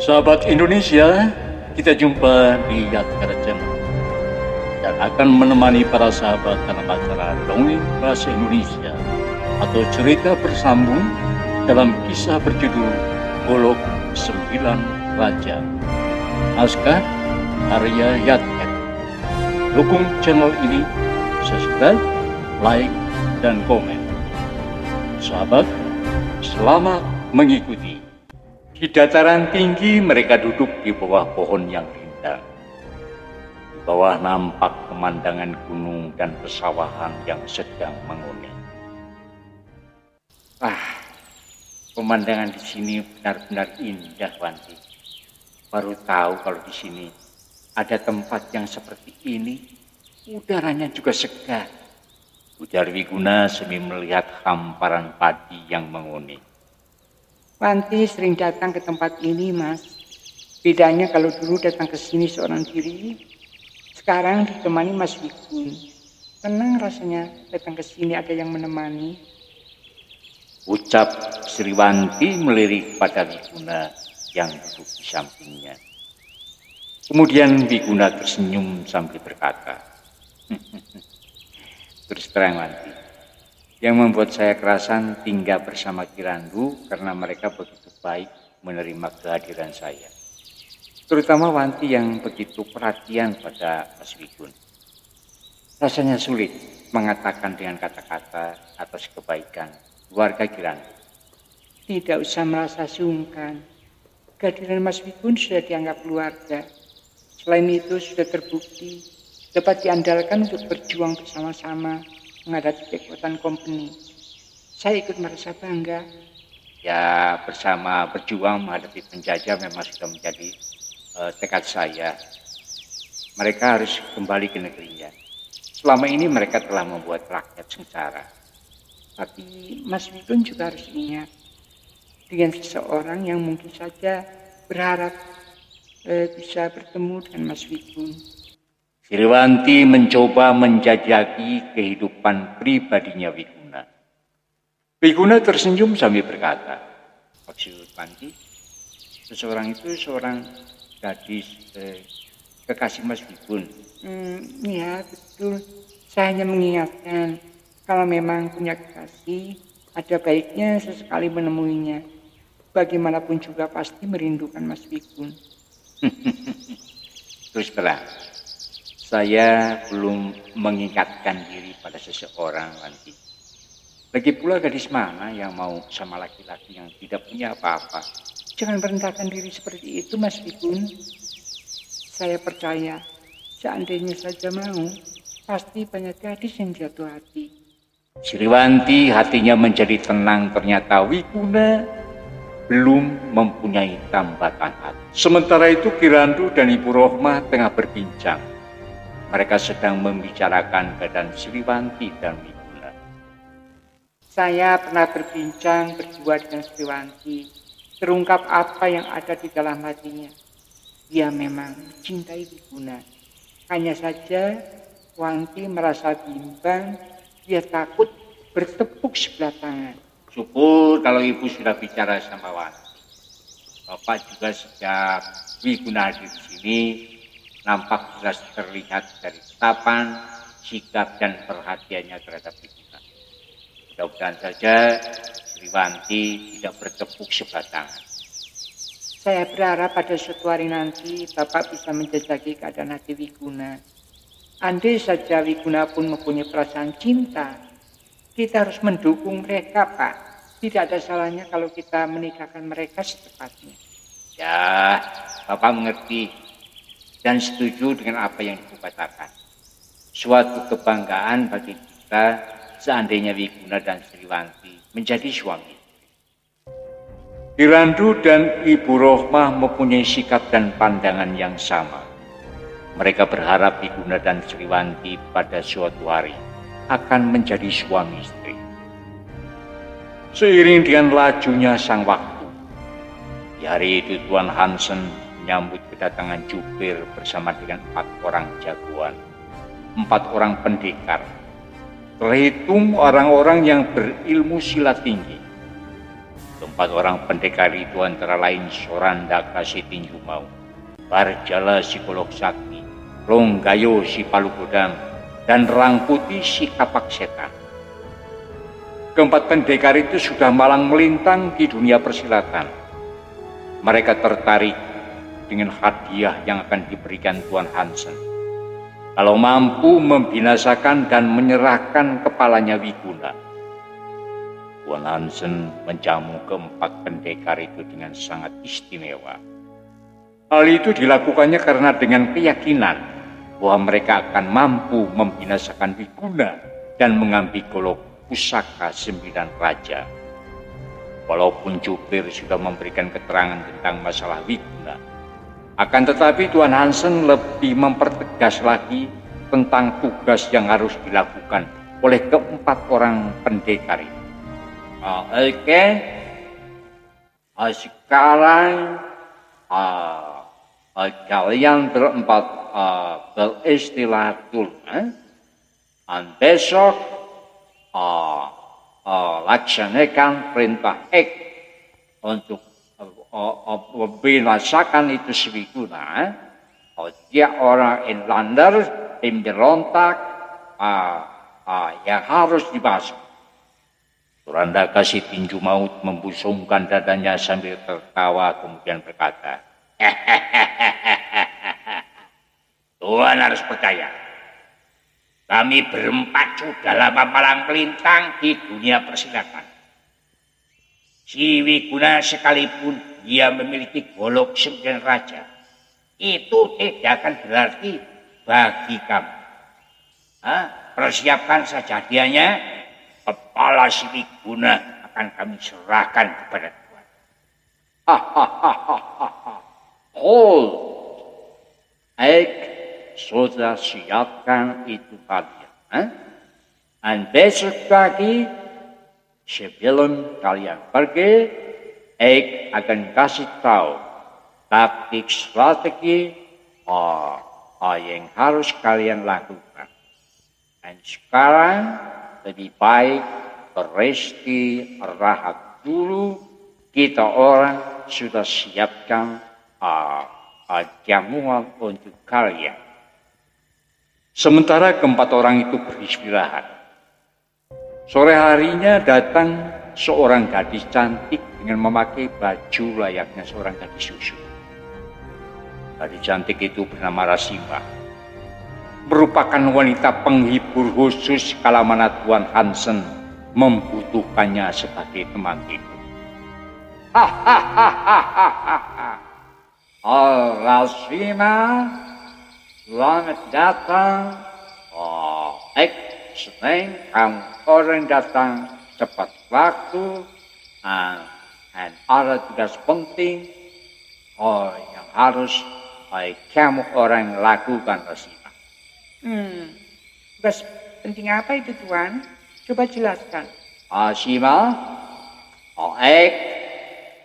Sahabat Indonesia, kita jumpa di Yadkara Channel dan akan menemani para sahabat dalam acara Dongeng Bahasa Indonesia atau cerita bersambung dalam kisah berjudul Golok Sembilan Raja. Naskah karya Yadkara. Dukung channel ini, subscribe, like, dan komen. Sahabat, selamat mengikuti. Di dataran tinggi mereka duduk di bawah pohon yang rindang. Di bawah nampak pemandangan gunung dan pesawahan yang sedang menguning. Pemandangan di sini benar-benar indah, Wanti. Baru tahu kalau di sini ada tempat yang seperti ini. Udaranya juga segar. Ujar Wiguna sambil melihat hamparan padi yang menguning. Wanti sering datang ke tempat ini, Mas. Bedanya kalau dulu datang ke sini seorang diri, sekarang ditemani Mas Wigun. Tenang rasanya datang ke sini ada yang menemani. Ucap Sriwanti melirik pada Wiguna yang duduk di sampingnya. Kemudian Wiguna tersenyum sambil berkata, "Terus terang, Wanti, yang membuat saya kerasan tinggal bersama Kirandu karena mereka begitu baik menerima kehadiran saya. Terutama Wanti yang begitu perhatian pada Mas Wigun. Rasanya sulit mengatakan dengan kata-kata atas kebaikan keluarga Kirandu." Tidak usah merasa sungkan. Kehadiran Mas Wigun sudah dianggap keluarga. Selain itu sudah terbukti dapat diandalkan untuk berjuang bersama-sama menghadapi kekuatan company. Saya ikut merasa bangga. Ya, bersama berjuang menghadapi penjajah memang sudah menjadi tekad saya. Mereka harus kembali ke negerinya. Selama ini mereka telah membuat rakyat sengsara. Tapi Mas Wigun juga harus ingat, dengan seseorang yang mungkin saja berharap bisa bertemu dengan Mas Wigun. Sriwanti mencoba menjajaki kehidupan pribadinya Wiguna. Wiguna tersenyum sambil berkata, "Maksud Wanti, seseorang itu seorang gadis kekasih Mas Wigun." Ya betul, saya hanya mengingatkan kalau memang punya kekasih, ada baiknya sesekali menemuinya. Bagaimanapun juga pasti merindukan Mas Wigun. Terus terang, saya belum mengingatkan diri pada seseorang, Wanti. Lagi pula gadis mana yang mau sama laki-laki yang tidak punya apa-apa? Jangan merendahkan diri seperti itu, Mas Wigun. Saya percaya, seandainya saja mau, pasti banyak gadis yang jatuh hati. Sriwanti hatinya menjadi tenang, ternyata Wiguna belum mempunyai tambatan hati. Sementara itu Kirandu dan Ibu Rohmah tengah berbincang. Mereka sedang membicarakan keadaan Sriwanti dan Wiguna. Saya pernah berbincang berdua dengan Sriwanti. Terungkap apa yang ada di dalam hatinya. Dia memang mencintai Wiguna. Hanya saja Wanti merasa bimbang. Dia takut bertepuk sebelah tangan. Syukur kalau Ibu sudah bicara sama Wanti. Bapak juga sejak Wiguna hadir di sini nampak jelas terlihat dari tatapan, sikap, dan perhatiannya terhadap Wiguna. Mudah-mudahan saja Sriwanti tidak bertepuk sebelah tangan. Saya berharap pada suatu hari nanti Bapak bisa menjajaki keadaan hati Wiguna. Andai saja Wiguna pun mempunyai perasaan cinta, kita harus mendukung mereka, Pak. Tidak ada salahnya kalau kita menikahkan mereka secepatnya. Ya, Bapak mengerti dan setuju dengan apa yang Ibu katakan. Suatu kebanggaan bagi kita seandainya Wiguna dan Sriwanti menjadi suami. Kirandu dan Ibu Rohmah mempunyai sikap dan pandangan yang sama. Mereka berharap Wiguna dan Sriwanti pada suatu hari akan menjadi suami istri. Seiring dengan lajunya sang waktu, di hari itu Tuan Hansen menyambut kedatangan jubir bersama dengan 4 orang jagoan, 4 orang pendekar, terhitung orang-orang yang berilmu silat tinggi. Keempat orang pendekar itu antara lain Sorandaka si tinju mau, Barjala si kolok sakti, Ronggayo si palu godam, dan Rangkuti si kapak setan. Keempat pendekar itu sudah malang melintang di dunia persilatan. Mereka tertarik dengan hadiah yang akan diberikan Tuan Hansen kalau mampu membinasakan dan menyerahkan kepalanya Wiguna. Tuan Hansen menjamu keempat pendekar itu dengan sangat istimewa. Hal itu dilakukannya karena dengan keyakinan bahwa mereka akan mampu membinasakan Wiguna dan mengambil golok pusaka 9 raja. Walaupun Jupir sudah memberikan keterangan tentang masalah Wiguna, akan tetapi Tuan Hansen lebih mempertegas lagi tentang tugas yang harus dilakukan oleh keempat orang pendekar itu. Oke, sekarang kalian berempat beristirahat dulu. Dan besok laksanakan perintah Ek untuk membinasakan itu si Wiguna. Dia orang Inlander yang berontak yang harus dibasuh. Sorandaka si tinju maut membusungkan dadanya sambil tertawa kemudian berkata, Tuhan harus percaya. Kami berempat sudah lama malang melintang di dunia persilatan. Si Wiguna sekalipun dia memiliki golok 9 raja, itu tidak akan berarti bagi kamu. Persiapkan saja hadiahnya, kepala si Wiguna akan kami serahkan kepada Tuhan. Hold. Sudah siapkan itu kalian. Dan besok pagi sebelum kalian pergi, Ek akan kasih tahu taktik strategi yang harus kalian lakukan. Dan sekarang lebih baik beristirahat dulu. Kita orang sudah siapkan jamuan untuk kalian. Sementara keempat orang itu beristirahat, sore harinya datang seorang gadis cantik dengan memakai baju layaknya seorang gadis susu. Gadis cantik itu bernama Rasima, merupakan wanita penghibur khusus kala mana Tuan Hansen membutuhkannya sebagai teman hidup. Rasima, selamat datang. Ek senang kamu orang datang tepat waktu. Dan ada tugas penting yang harus kamu orang lakukan, Rasima. Tugas penting apa itu, Tuan? Coba jelaskan. Rasima, Ek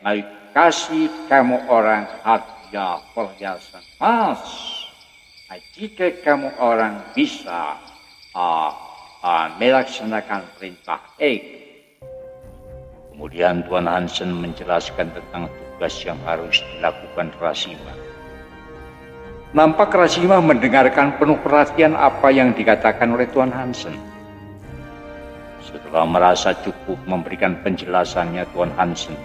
mau kasih kamu orang hadiah perhiasan emas. Jika kamu orang bisa melaksanakan perintah Ek. Kemudian Tuan Hansen menjelaskan tentang tugas yang harus dilakukan Rasima. Nampak Rasima mendengarkan penuh perhatian apa yang dikatakan oleh Tuan Hansen. Setelah merasa cukup memberikan penjelasannya, Tuan Hansen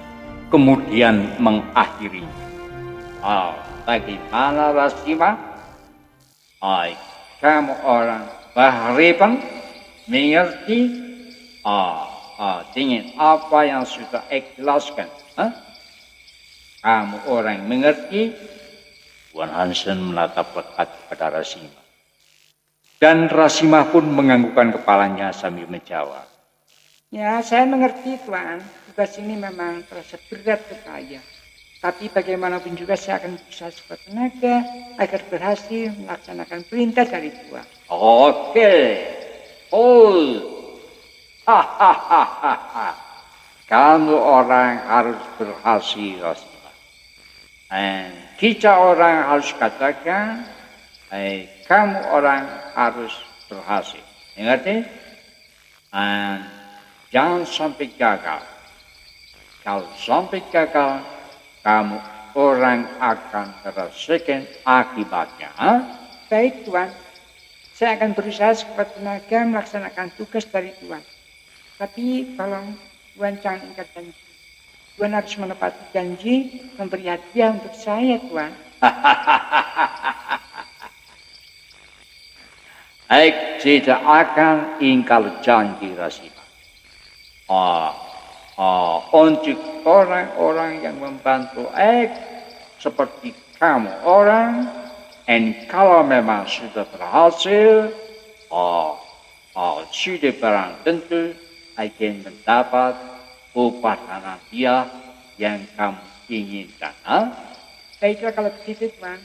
kemudian mengakhirinya. Bagaimana Rasima? Kamu orang Bahriban mengerti dengan apa yang sudah Ek jelaskan? Kamu orang mengerti? Tuan Hansen menatap lekat kepada Rasima. Dan Rasima pun menganggukkan kepalanya sambil menjawab. Ya, saya mengerti, Tuan. Tugas ini memang terasa berat ke saya. Tapi bagaimanapun juga saya akan berusaha sekuat tenaga agar berhasil melaksanakan perintah dari Tuhan. Oke. Kamu orang harus berhasil, Rasima. Dan kita orang harus katakan, kamu orang harus berhasil. Mengerti? Dan jangan sampai gagal. Kalau sampai gagal, kamu orang akan terasakan akibatnya. Baik Tuan, saya akan berusaha sekuat tenaga melaksanakan tugas dari Tuan. Tapi tolong Tuan jangan ingkar janji. Tuan harus menepati janji memberi hadiah untuk saya Tuan. Ek tidak akan ingkar janji Rasima. Untuk orang-orang yang membantu Ek seperti kamu orang, dan kalau memang sudah berhasil, sudah barang tentu akan mendapat upah dan hadiah yang kamu inginkan. Baiklah kalau begitu Tuan.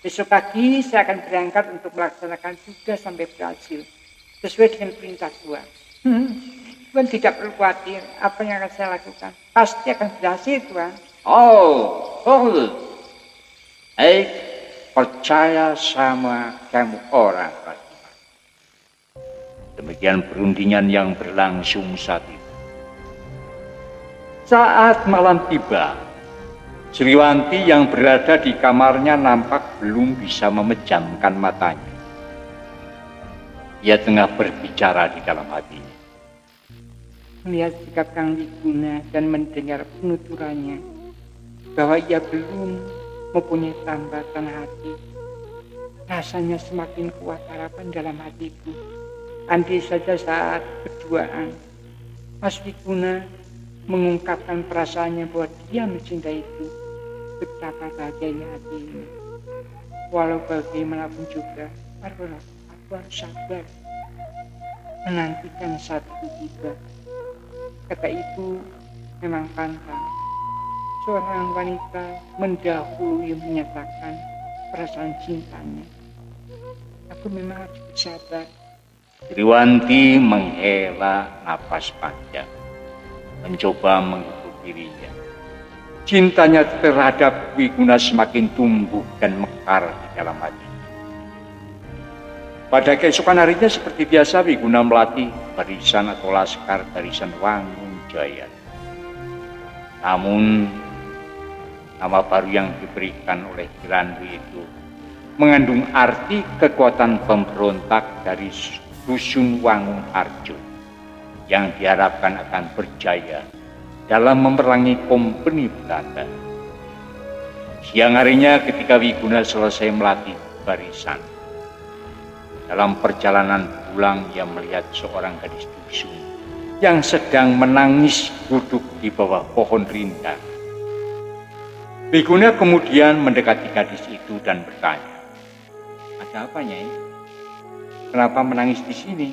Besok pagi saya akan berangkat untuk melaksanakan tugas sampai berhasil sesuai dengan perintah Tuan. Tuan tidak perlu khawatir apa yang akan saya lakukan. Pasti akan berhasil Tuan. Bagus. Percaya sama kamu orang Rasima. Demikian perundingan yang berlangsung saat itu. Saat malam tiba, Sriwanti yang berada di kamarnya nampak belum bisa memejamkan matanya. Ia tengah berbicara di dalam hatinya. Melihat sikap Kang Wiguna dan mendengar penuturannya bahwa ia belum mempunyai tambatan hati, rasanya semakin kuat harapan dalam hatiku. Andai saja saat berduaan Mas Wiguna mengungkapkan perasaannya bahwa dia mencintaiku, betapa bahagianya hati ini. Walau bagaimanapun juga, aku harus sabar menantikan saat itu tiba. Kata itu memang pantang. Seorang wanita mendahului menyatakan perasaan cintanya. Aku memang harus bersabar. Sriwanti menghela napas panjang, mencoba menghibur dirinya. Cintanya terhadap Wiguna semakin tumbuh dan mekar di dalam hati. Pada keesokan harinya seperti biasa Wiguna melatih barisan atau laskar barisan Wangun Jaya. Namun nama baru yang diberikan oleh Kirandu itu mengandung arti kekuatan pemberontak dari Dusun Wangun Harjo yang diharapkan akan berjaya dalam memerangi kompeni Belanda. Siang harinya ketika Wiguna selesai melatih barisan, dalam perjalanan pulang ia melihat seorang gadis dusun yang sedang menangis duduk di bawah pohon rindang. Wiguna kemudian mendekati gadis itu dan bertanya, "Ada apa, Nyai? Kenapa menangis di sini?"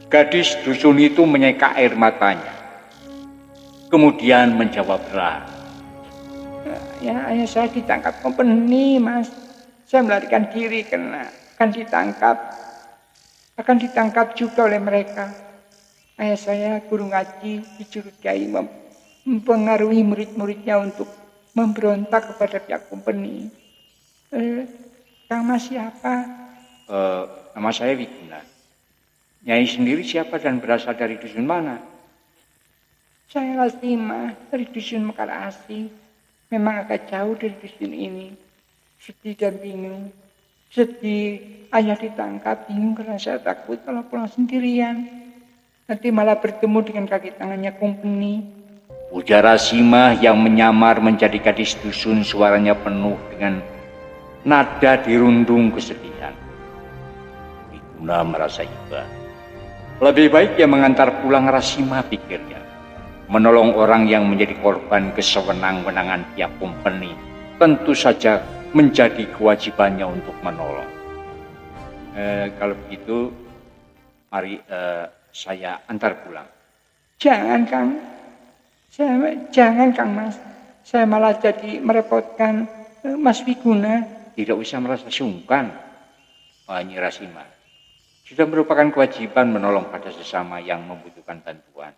Gadis dusun itu menyeka air matanya, kemudian menjawablah, Ya, ayah saya ditangkap kompeni, Mas. Saya melarikan diri karena akan ditangkap juga oleh mereka. Ayah saya guru ngaji dicurigai mempengaruhi murid-muridnya untuk memberontak kepada pihak kompeni. Kang Mas siapa? Nama saya Wiguna. Nyai sendiri siapa dan berasal dari dusun mana? Saya Lasima dari dusun Mekar Asih. Memang agak jauh dari dusun ini. Sedih dan bingung. Sedih ayah ditangkap, bingung karena saya takut kalau pulang sendirian. Nanti malah bertemu dengan kaki tangannya kompeni. Ujar Rasima yang menyamar menjadi gadis dusun, suaranya penuh dengan nada dirundung kesedihan. Wiguna merasa iba. Lebih baik ia mengantar pulang Rasima, pikirnya. Menolong orang yang menjadi korban kesewenang-wenangan pihak kompeni tentu saja menjadi kewajibannya untuk menolong. Kalau begitu, mari saya antar pulang. Jangan Kang Mas. Saya malah jadi merepotkan Mas Wiguna. Tidak usah merasa sungkan, Nyi Rasima. Sudah merupakan kewajiban menolong pada sesama yang membutuhkan bantuan.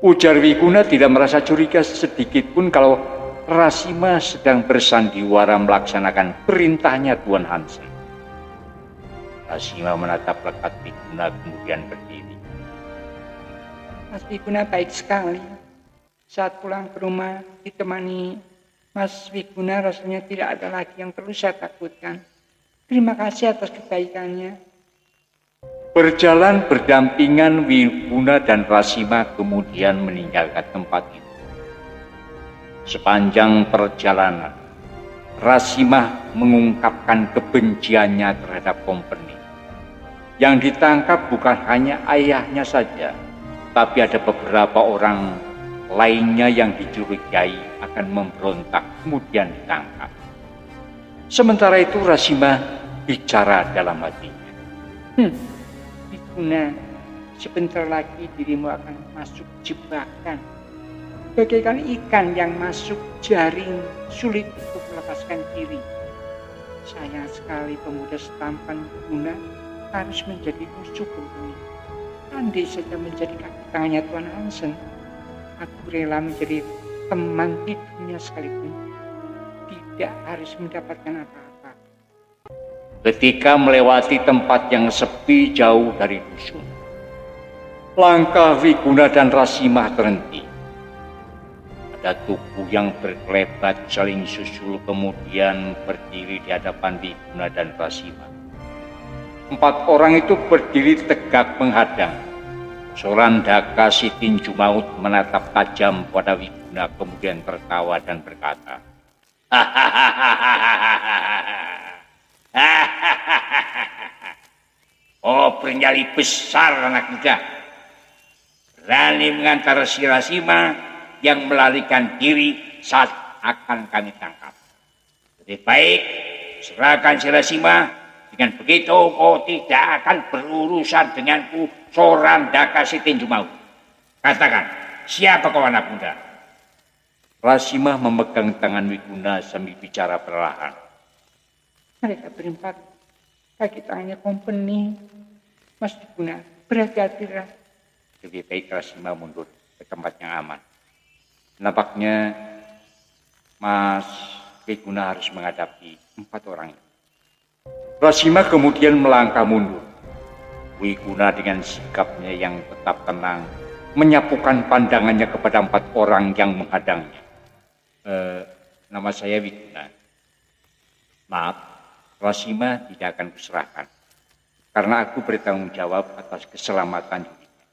Ujar Wiguna tidak merasa curiga sedikit pun kalau Rasima sedang bersandiwara melaksanakan perintahnya Tuan Hansi. Rasima menatap lekat Wiguna kemudian berdiri. Mas Wiguna baik sekali. Saat pulang ke rumah ditemani Mas Wiguna, rasanya tidak ada lagi yang perlu saya takutkan. Terima kasih atas kebaikannya. Berjalan berdampingan, Wiguna dan Rasima kemudian meninggalkan tempat itu. Sepanjang perjalanan, Rasima mengungkapkan kebenciannya terhadap Kompeni. Yang ditangkap bukan hanya ayahnya saja, tapi ada beberapa orang lainnya yang dicurigai akan memberontak kemudian ditangkap. Sementara itu Rasima bicara dalam hatinya. Wiguna, sebentar lagi dirimu akan masuk jebakan. Bagaikan ikan yang masuk jaring, sulit untuk melepaskan diri. Sayang sekali pemuda setampan Wiguna harus menjadi musuh Kompeni. Andai saja menjadi kaki tangannya Tuan Hansen, aku rela menjadi teman tidurnya sekalipun. Tidak harus mendapatkan apa-apa. Ketika melewati tempat yang sepi jauh dari dusun, langkah Wiguna dan Rasima terhenti. Ada tubuh yang berkelebat saling susul kemudian berdiri di hadapan Wiguna dan Rasima. 4 orang itu berdiri tegak menghadang. Sorandaka si tinju maut menatap tajam pada Wiguna kemudian tertawa dan berkata, "Oh, bernyali besar anak muda. Berani mengantar si Rasima yang melarikan diri saat akan kami tangkap. Lebih baik serahkan si Rasima. Dengan begitu kau tidak akan berurusan denganku, Sorandaka si tinju maut. Katakan, siapa kau anak muda?" Rasima memegang tangan Wiguna sambil bicara perlahan. Mereka berempat, kaki tangannya Kompeni. Mas Wiguna, berhati-hatilah. Lebih baik Rasima mundur ke tempat yang aman. Nampaknya Mas Wiguna harus menghadapi 4 orang itu. Rasima kemudian melangkah mundur. Wiguna dengan sikapnya yang tetap tenang menyapukan pandangannya kepada 4 orang yang menghadangnya. Nama saya Wiguna. Maaf, Rasima tidak akan kuserahkan karena aku bertanggung jawab atas keselamatan dirinya.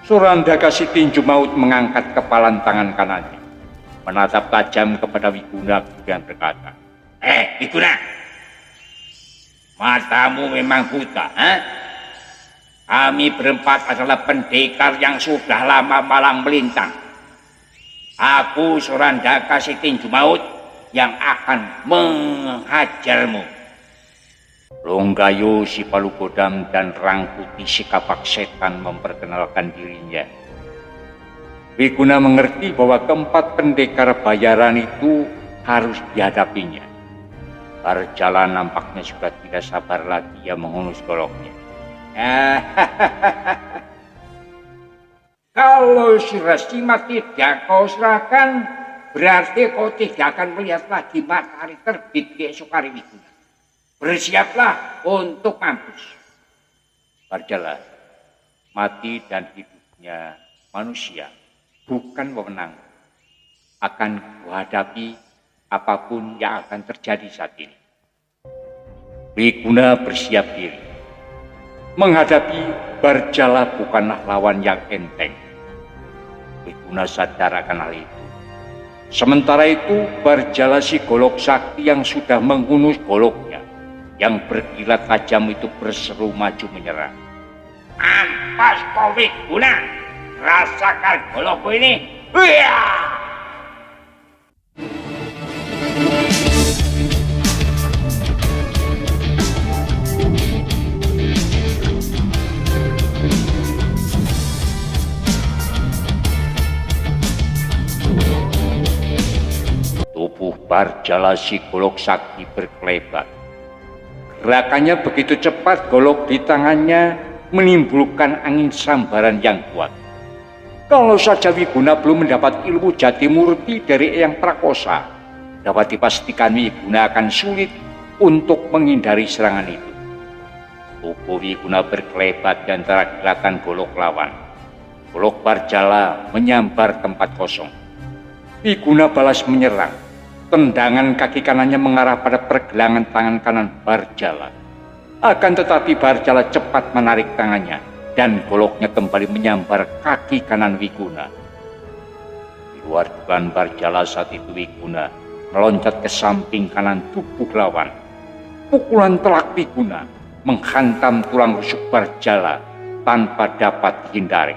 Sorandaka si tinju maut mengangkat kepalan tangan kanannya, menatap tajam kepada Wiguna dan berkata, Wiguna, matamu memang buta, Kami berempat adalah pendekar yang sudah lama malang melintang. Aku Sorandaka si tinju maut yang akan menghajarmu. Longgayo si Palugodam dan Rangkuti si kapak setan memperkenalkan dirinya. Wiguna mengerti bahwa keempat pendekar bayaran itu harus dihadapinya. Barjala nampaknya sudah tidak sabar lagi ia menghunus goloknya. Kalau si Rasima tidak kau serahkan, berarti kau tidak akan melihat lagi matahari terbit di esok hari Wiguna. Bersiaplah untuk mampus. Barjala, mati dan hidupnya manusia bukan wewenang. Akan kuhadapi apapun yang akan terjadi saat ini. Wiguna bersiap diri. Menghadapi Barjala bukanlah lawan yang enteng. Wiguna sadar akan hal itu. Sementara itu Barjala si golok sakti yang sudah menghunus goloknya, yang berkilat tajam itu berseru maju menyerang. Ampas kau Wiguna, rasakan golokku ini. Tubuh Barjala si golok sakti berkelebat. Gerakannya begitu cepat, golok di tangannya menimbulkan angin sambaran yang kuat. Kalau saja Wiguna belum mendapat ilmu Jatimurti dari Eyang Prakosa, dapat dipastikan Wiguna akan sulit untuk menghindari serangan itu. Tubuh Wiguna berkelebat dan antara kilatan golok lawan. Golok Barjala menyambar tempat kosong. Wiguna balas menyerang. Tendangan kaki kanannya mengarah pada pergelangan tangan kanan Barjala. Akan tetapi Barjala cepat menarik tangannya dan goloknya kembali menyambar kaki kanan Wiguna. Di luar dugaan Barjala saat itu Wiguna meloncat ke samping kanan tubuh lawan. Pukulan telak Wiguna menghantam tulang rusuk Barjala tanpa dapat dihindari.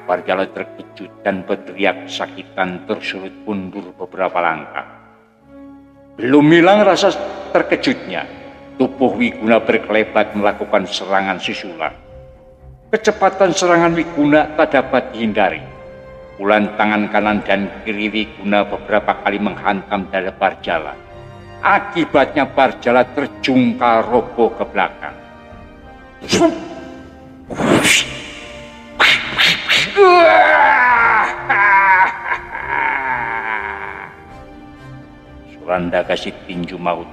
Barjala terkejut dan berteriak kesakitan tersulut mundur beberapa langkah. Belum hilang rasa terkejutnya, tubuh Wiguna berkelebat melakukan serangan susulan. Kecepatan serangan Wiguna tak dapat dihindari. Pukulan tangan kanan dan kiri Wiguna beberapa kali menghantam dada Barjala. Akibatnya Barjala terjungkal roboh ke belakang. Suranda Kasih Tinju Maut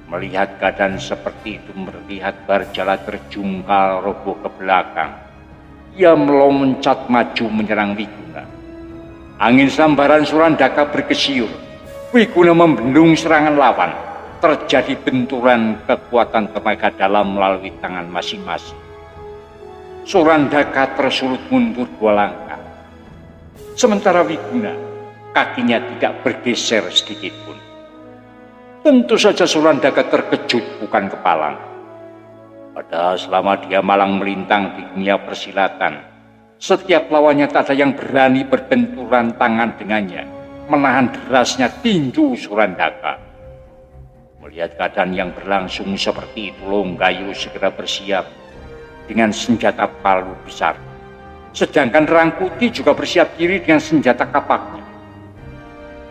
melihat keadaan seperti itu, melihat Barjala terjungkal roboh ke belakang. Ia meloncat maju menyerang Wiguna. Angin sambaran Surandaka bergesiur. Wiguna membendung serangan lawan. Terjadi benturan kekuatan tenaga dalam melalui tangan masing-masing. Surandaka tersulut mundur 2 langkah. Sementara Wiguna, kakinya tidak bergeser sedikit pun. Tentu saja Surandaka terkejut bukan kepalang. Padahal selama dia malang melintang di dunia persilatan, setiap lawannya tak ada yang berani berbenturan tangan dengannya, menahan derasnya tinju Surandaka. Melihat keadaan yang berlangsung seperti itu, Longgayo segera bersiap dengan senjata palu besar. Sedangkan Rangkuti juga bersiap diri dengan senjata kapaknya.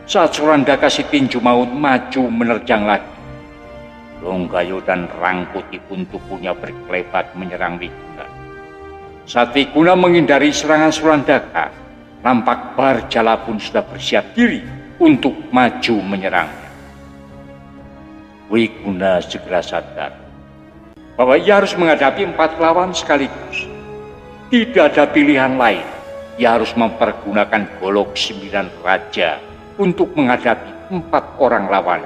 Saat Surandaka si tinju maut maju menerjang lagi, Longgayo dan Rangkuti pun tubuhnya berkelebat menyerang Wiguna. Saat Wiguna menghindari serangan Surandaka, nampak Barjala pun sudah bersiap diri untuk maju menyerangnya. Wiguna segera sadar bahwa ia harus menghadapi 4 lawan sekaligus. Tidak ada pilihan lain. Ia harus mempergunakan golok 9 raja untuk menghadapi 4 orang lawan.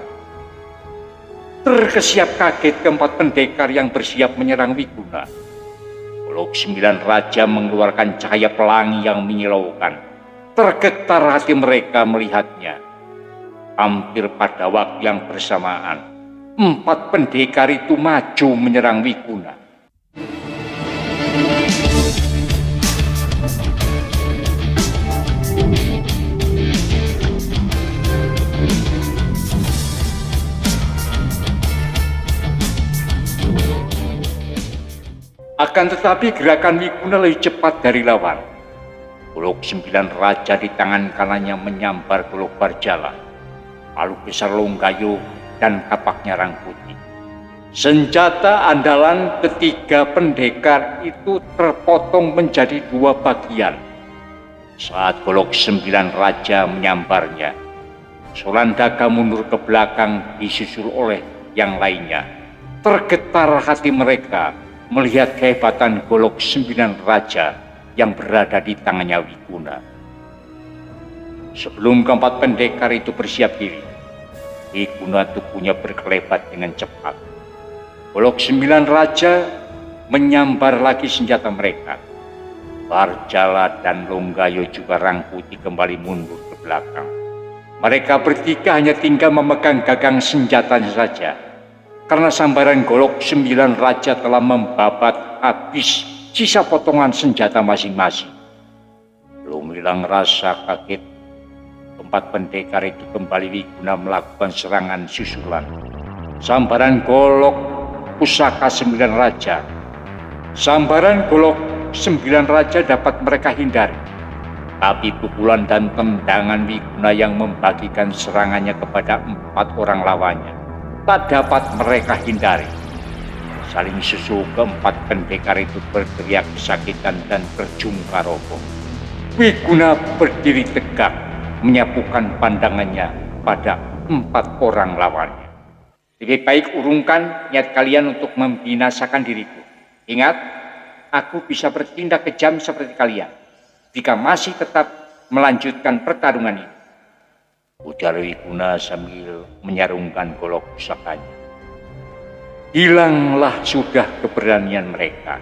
Terkesiap kaget keempat pendekar yang bersiap menyerang Wiguna. Golok 9 raja mengeluarkan cahaya pelangi yang menyilaukan. Tergetar hati mereka melihatnya. Hampir pada waktu yang bersamaan, 4 pendekar itu maju menyerang Wiguna. Akan tetapi gerakan Wiguna lebih cepat dari lawan. Golok 9 raja di tangan kanannya menyambar golok Barjala, palu besar Longgayo, dan kapaknya Rangkuti. Senjata andalan ketiga pendekar itu terpotong menjadi 2 bagian. Saat golok 9 raja menyambarnya, Surandaka mundur ke belakang disusul oleh yang lainnya. Tergetar hati mereka melihat kehebatan golok 9 raja yang berada di tangannya Wiguna. Sebelum keempat pendekar itu bersiap diri, Wiguna tubuhnya berkelebat dengan cepat. Golok 9 raja menyambar lagi senjata mereka. Barjala dan Longgayo juga Rangkuti kembali mundur ke belakang. Mereka bertiga hanya tinggal memegang gagang senjatanya saja, karena sambaran golok 9 raja telah membabat habis sisa potongan senjata masing-masing. Belum hilang rasa kaget, 4 pendekar itu kembali Wiguna melakukan serangan susulan. Sambaran golok pusaka 9 raja. Sambaran golok 9 raja dapat mereka hindari. Tapi pukulan dan tendangan Wiguna yang membagikan serangannya kepada 4 orang lawannya tak dapat mereka hindari. Saling susul keempat pendekar itu berteriak kesakitan dan terjungkal roboh. Wiguna berdiri tegak, menyapukan pandangannya pada 4 orang lawannya. Lebih baik urungkan niat kalian untuk membinasakan diriku Ingat, aku bisa bertindak kejam seperti kalian jika masih tetap melanjutkan pertarungan ini, ujar Wiguna sambil menyarungkan golok pusakanya. Hilanglah sudah keberanian mereka.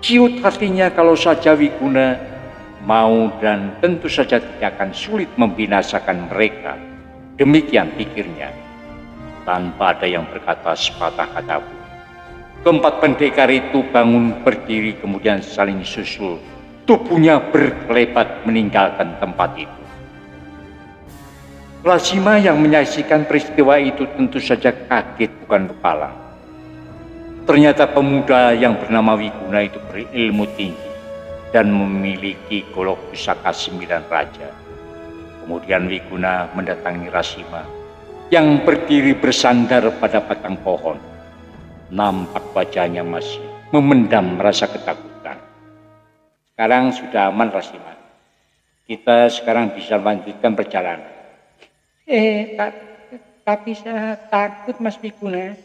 Ciut hatinya kalau saja Wiguna mau, dan tentu saja tidak akan sulit membinasakan mereka. Demikian pikirnya, tanpa ada yang berkata sepatah kata pun. Keempat pendekar itu bangun berdiri, kemudian saling susul. Tubuhnya berkelebat meninggalkan tempat itu. Rasima yang menyaksikan peristiwa itu tentu saja kaget bukan kepalang. Ternyata pemuda yang bernama Wiguna itu berilmu tinggi dan memiliki golok pusaka 9 raja. Kemudian Wiguna mendatangi Rasima yang berdiri bersandar pada batang pohon. Nampak wajahnya masih memendam rasa ketakutan. Sekarang sudah aman, Rasima. Kita sekarang bisa lanjutkan perjalanan. Tapi saya takut, Mas Wiguna.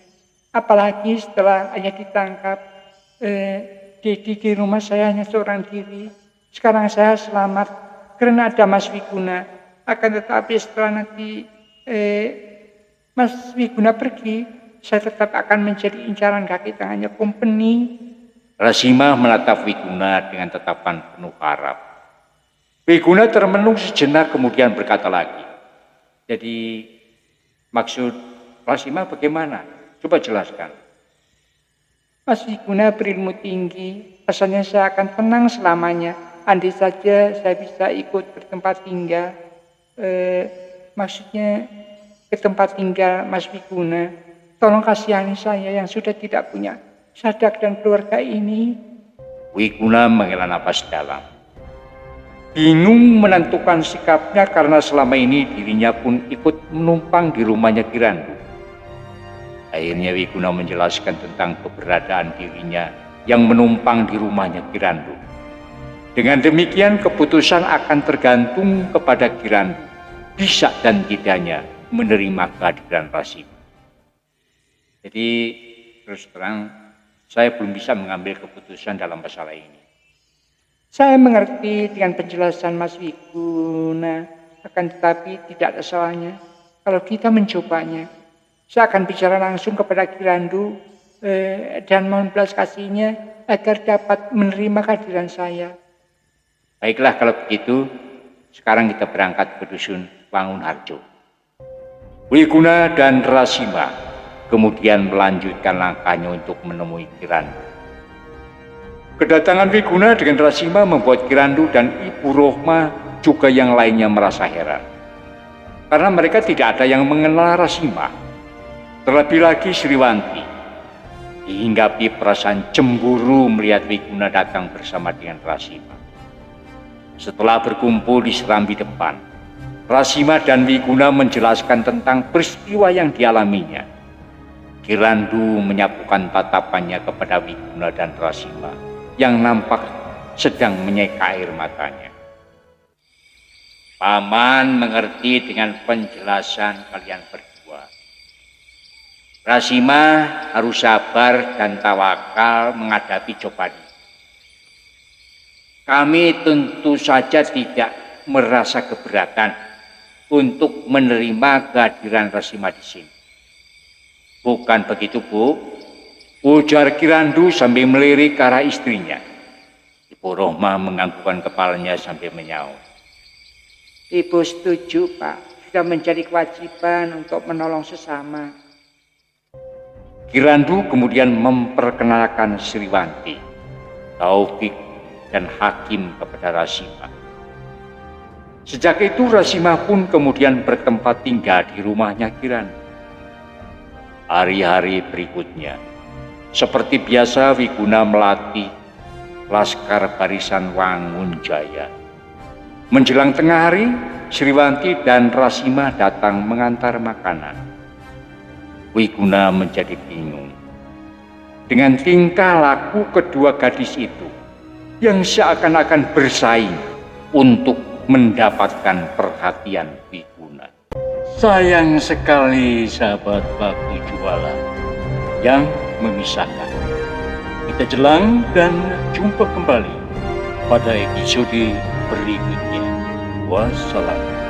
Apalagi setelah ayah ditangkap, di rumah saya hanya seorang diri. Sekarang saya selamat karena ada Mas Wiguna. Akan tetapi setelah nanti Mas Wiguna pergi, saya tetap akan menjadi incaran kaki tangannya Kompeni. Rasima menatap Wiguna dengan tatapan penuh harap. Wiguna termenung sejenak kemudian berkata lagi, jadi maksud Rasima bagaimana? Coba jelaskan. Mas Wiguna berilmu tinggi, rasanya saya akan tenang selamanya. Andai saja saya bisa ikut bertempat tinggal, maksudnya ke tempat tinggal Mas Wiguna. Tolong kasihani saya yang sudah tidak punya sadak dan keluarga ini. Wiguna menghela napas dalam. Bingung menentukan sikapnya karena selama ini dirinya pun ikut menumpang di rumahnya Kirandu. Akhirnya Wiguna menjelaskan tentang keberadaan dirinya yang menumpang di rumahnya Kirandu. Dengan demikian keputusan akan tergantung kepada Kirandu bisa dan tidaknya menerima kehadiran Rasima. Jadi terus terang saya belum bisa mengambil keputusan dalam masalah ini. Saya mengerti dengan penjelasan Mas Wiguna, akan tetapi tidak ada salahnya kalau kita mencobanya. Saya akan bicara langsung kepada Kirandu dan mohon belas kasihnya agar dapat menerima kehadiran saya. Baiklah kalau begitu, sekarang kita berangkat ke dusun Wangun Harjo. Wiguna dan Rasima kemudian melanjutkan langkahnya untuk menemui Kirandu. Kedatangan Wiguna dengan Rasima membuat Kirandu dan Ibu Rohma juga yang lainnya merasa heran. Karena mereka tidak ada yang mengenal Rasima. Terlebih lagi Sriwanti dihinggapi perasaan cemburu melihat Wiguna datang bersama dengan Rasima. Setelah berkumpul di serambi depan, Rasima dan Wiguna menjelaskan tentang peristiwa yang dialaminya. Kirandu menyapukan tatapannya kepada Wiguna dan Rasima yang nampak sedang menyeka air matanya. Paman mengerti dengan penjelasan kalian berdua. Rasima harus sabar dan tawakal menghadapi cobaan. Kami tentu saja tidak merasa keberatan untuk menerima kehadiran Rasima di sini. Bukan begitu, Bu? Ujar Kirandu sambil melirik ke arah istrinya. Ibu Rohma menganggukkan kepalanya sambil menyaut. Ibu setuju, Pak. Sudah menjadi kewajiban untuk menolong sesama. Kirandu kemudian memperkenalkan Sriwanti, Taufik, dan Hakim kepada Rasima. Sejak itu Rasima pun kemudian bertempat tinggal di rumahnya Kirandu. Hari-hari berikutnya, seperti biasa Wiguna melatih laskar barisan Wangun Jaya. Menjelang tengah hari, Sriwanti dan Rasima datang mengantar makanan. Wiguna menjadi bingung dengan tingkah laku kedua gadis itu yang seakan-akan bersaing untuk mendapatkan perhatian Wiguna. Sayang sekali sahabat baku jualan yang memisahkan. Kita jelang dan jumpa kembali pada episode berikutnya. Wassalam.